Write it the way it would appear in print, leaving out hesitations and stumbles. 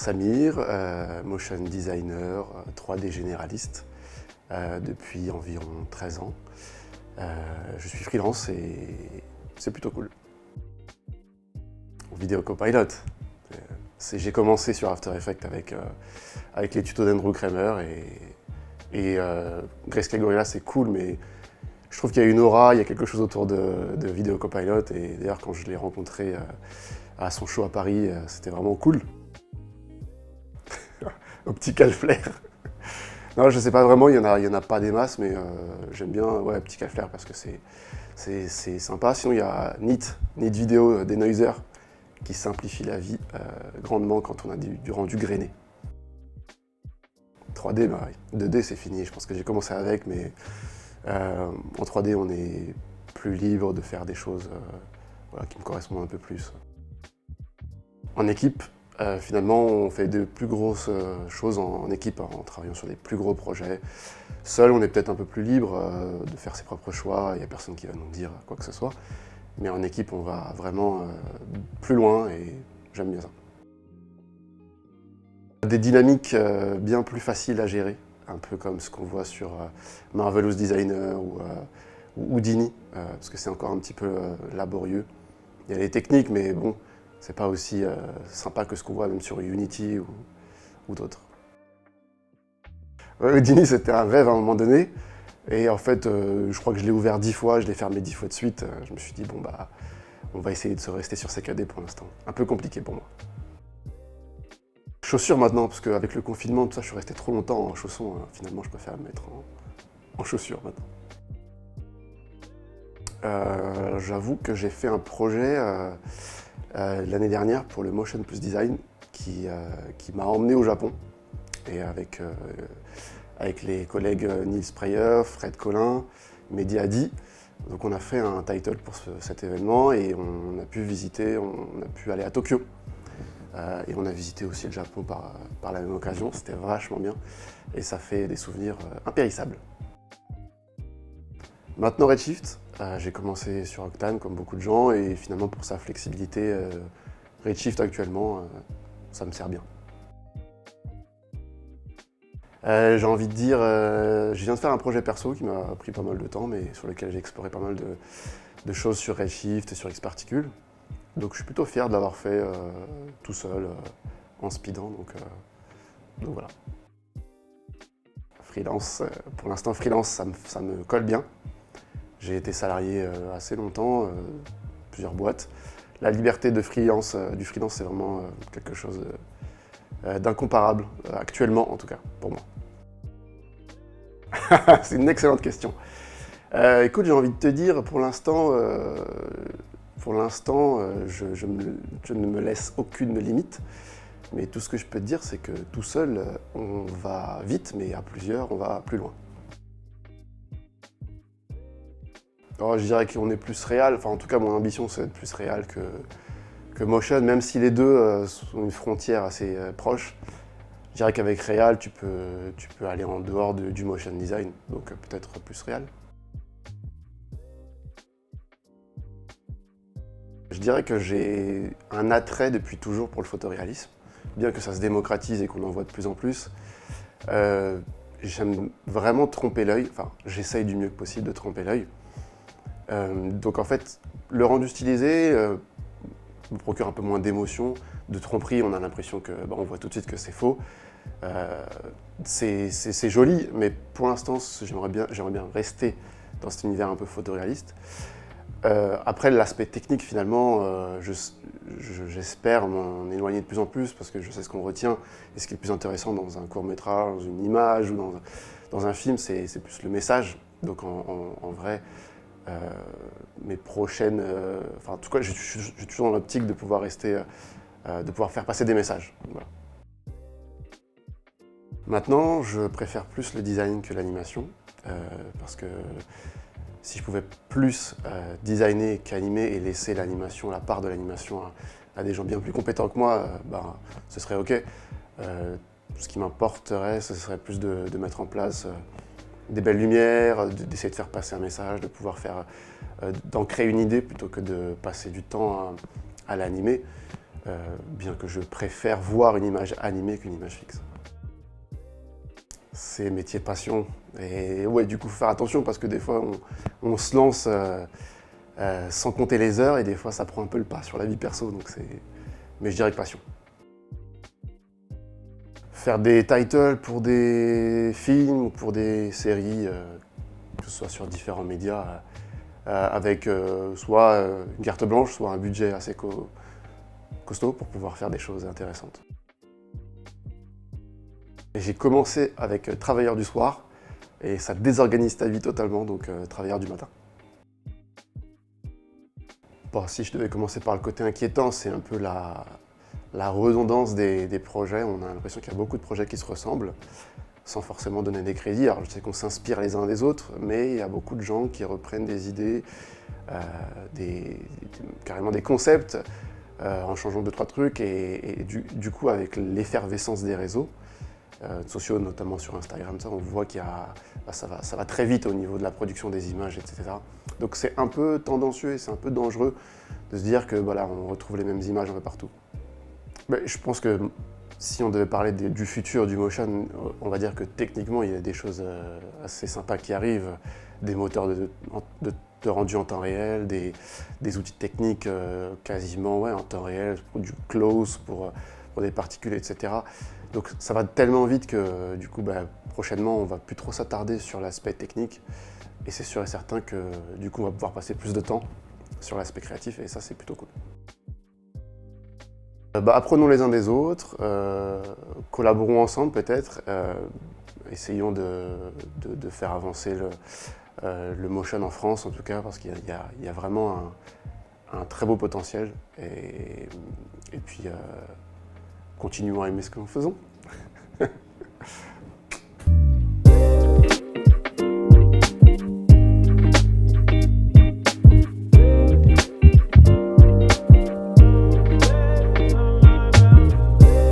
Samir, motion designer, 3D généraliste depuis environ 13 ans. Je suis freelance et c'est plutôt cool. Vidéo Copilot. J'ai commencé sur After Effects avec les tutos d'Andrew Kramer et Grayscale Gorilla c'est cool, mais je trouve qu'il y a une aura, il y a quelque chose autour de Vidéo Copilot, et d'ailleurs quand je l'ai rencontré à son show à Paris, c'était vraiment cool. Optical Flare. Non, je sais pas vraiment, il y en a pas des masses, mais j'aime bien Optical Flare parce que c'est sympa. Sinon il y a Neat Video Denoiser qui simplifie la vie grandement quand on a du rendu grainé. 3D, bah, 2D c'est fini, je pense que j'ai commencé avec, mais en 3D on est plus libre de faire des choses qui me correspondent un peu plus. En équipe, finalement on fait de plus grosses choses en équipe, en travaillant sur des plus gros projets. Seul on est peut-être un peu plus libre de faire ses propres choix, il n'y a personne qui va nous dire quoi que ce soit. Mais en équipe on va vraiment plus loin et j'aime bien ça. Des dynamiques bien plus faciles à gérer, un peu comme ce qu'on voit sur Marvelous Designer ou Houdini, parce que c'est encore un petit peu laborieux. Il y a les techniques, mais bon, c'est pas aussi sympa que ce qu'on voit même sur Unity ou d'autres. Houdini, c'était un rêve à un moment donné, et en fait, je crois que je l'ai ouvert 10 fois, je l'ai fermé 10 fois de suite. Je me suis dit, bon bah, on va essayer de se rester sur CKD pour l'instant. Un peu compliqué pour moi. Chaussures maintenant, parce qu'avec le confinement, tout ça, je suis resté trop longtemps en chaussons. Finalement, je préfère me mettre en chaussures maintenant. J'avoue que j'ai fait un projet l'année dernière pour le Motion Plus Design qui m'a emmené au Japon. Et avec les collègues Nils Preyer, Fred Collin, Mehdi Hadi. Donc on a fait un title pour cet événement et on a pu visiter, on a pu aller à Tokyo. Et on a visité aussi le Japon par la même occasion, c'était vachement bien. Et ça fait des souvenirs impérissables. Maintenant Redshift, j'ai commencé sur Octane comme beaucoup de gens et finalement pour sa flexibilité, Redshift actuellement, ça me sert bien. J'ai envie de dire, je viens de faire un projet perso qui m'a pris pas mal de temps, mais sur lequel j'ai exploré pas mal de choses sur Redshift et sur Xparticle. Donc je suis plutôt fier de l'avoir fait tout seul, en speedant, donc voilà. Freelance, pour l'instant freelance ça me colle bien. J'ai été salarié assez longtemps, plusieurs boîtes. La liberté de freelance, du freelance c'est vraiment quelque chose d'incomparable, actuellement en tout cas, pour moi. C'est une excellente question. Écoute, j'ai envie de te dire, pour l'instant, je ne me laisse aucune limite. Mais tout ce que je peux te dire, c'est que tout seul, on va vite, mais à plusieurs, on va plus loin. Alors, je dirais qu'on est plus réal, enfin en tout cas mon ambition c'est d'être plus réal que motion, même si les deux sont une frontière assez proche. Je dirais qu'avec réal, tu peux aller en dehors du motion design, donc peut-être plus réal. Je dirais que j'ai un attrait depuis toujours pour le photoréalisme, bien que ça se démocratise et qu'on en voit de plus en plus. J'aime vraiment tromper l'œil, enfin j'essaye du mieux que possible de tromper l'œil. Donc en fait, le rendu stylisé me procure un peu moins d'émotion. De tromperie, on a l'impression que on voit tout de suite que c'est faux. C'est joli, mais pour l'instant, j'aimerais bien rester dans cet univers un peu photoréaliste. Après, l'aspect technique, finalement, j'espère m'en éloigner de plus en plus parce que je sais ce qu'on retient et ce qui est le plus intéressant dans un court-métrage, dans une image ou dans un film, c'est plus le message. Donc en vrai, mes prochaines... en tout cas, je suis toujours dans l'optique de pouvoir rester, de pouvoir faire passer des messages. Voilà. Maintenant, je préfère plus le design que l'animation, parce que si je pouvais plus designer qu'animer et laisser l'animation, la part de l'animation à des gens bien plus compétents que moi, ce serait ok. Ce qui m'importerait, ce serait plus de mettre en place des belles lumières, d'essayer de faire passer un message, de pouvoir d'en créer une idée plutôt que de passer du temps à l'animer. bien que je préfère voir une image animée qu'une image fixe. C'est métier passion. Et ouais, du coup, faut faire attention parce que des fois, on se lance sans compter les heures et des fois, ça prend un peu le pas sur la vie perso. Mais je dirais que passion. Faire des titles pour des films ou pour des séries, que ce soit sur différents médias, avec soit une carte blanche, soit un budget assez costaud pour pouvoir faire des choses intéressantes. J'ai commencé avec Travailleur du soir et ça désorganise ta vie totalement, donc Travailleur du matin. Bon, si je devais commencer par le côté inquiétant, c'est un peu la redondance des projets. On a l'impression qu'il y a beaucoup de projets qui se ressemblent, sans forcément donner des crédits. Alors je sais qu'on s'inspire les uns des autres, mais il y a beaucoup de gens qui reprennent des idées, carrément des concepts, en changeant deux, trois trucs, et du coup, avec l'effervescence des réseaux, sociaux, notamment sur Instagram, on voit ça va très vite au niveau de la production des images, etc. Donc c'est un peu tendancieux et c'est un peu dangereux de se dire que voilà, on retrouve les mêmes images un peu partout. Mais je pense que si on devait parler du futur du motion, on va dire que techniquement il y a des choses assez sympas qui arrivent, des moteurs de rendu en temps réel, des outils techniques quasiment en temps réel, pour du close, pour des particules, etc. Donc ça va tellement vite que du coup prochainement on va plus trop s'attarder sur l'aspect technique et c'est sûr et certain que du coup on va pouvoir passer plus de temps sur l'aspect créatif et ça c'est plutôt cool. Apprenons les uns des autres, collaborons ensemble peut-être, essayons de faire avancer le motion en France en tout cas parce qu'il y a vraiment un très beau potentiel et puis continuons à aimer ce que nous faisons.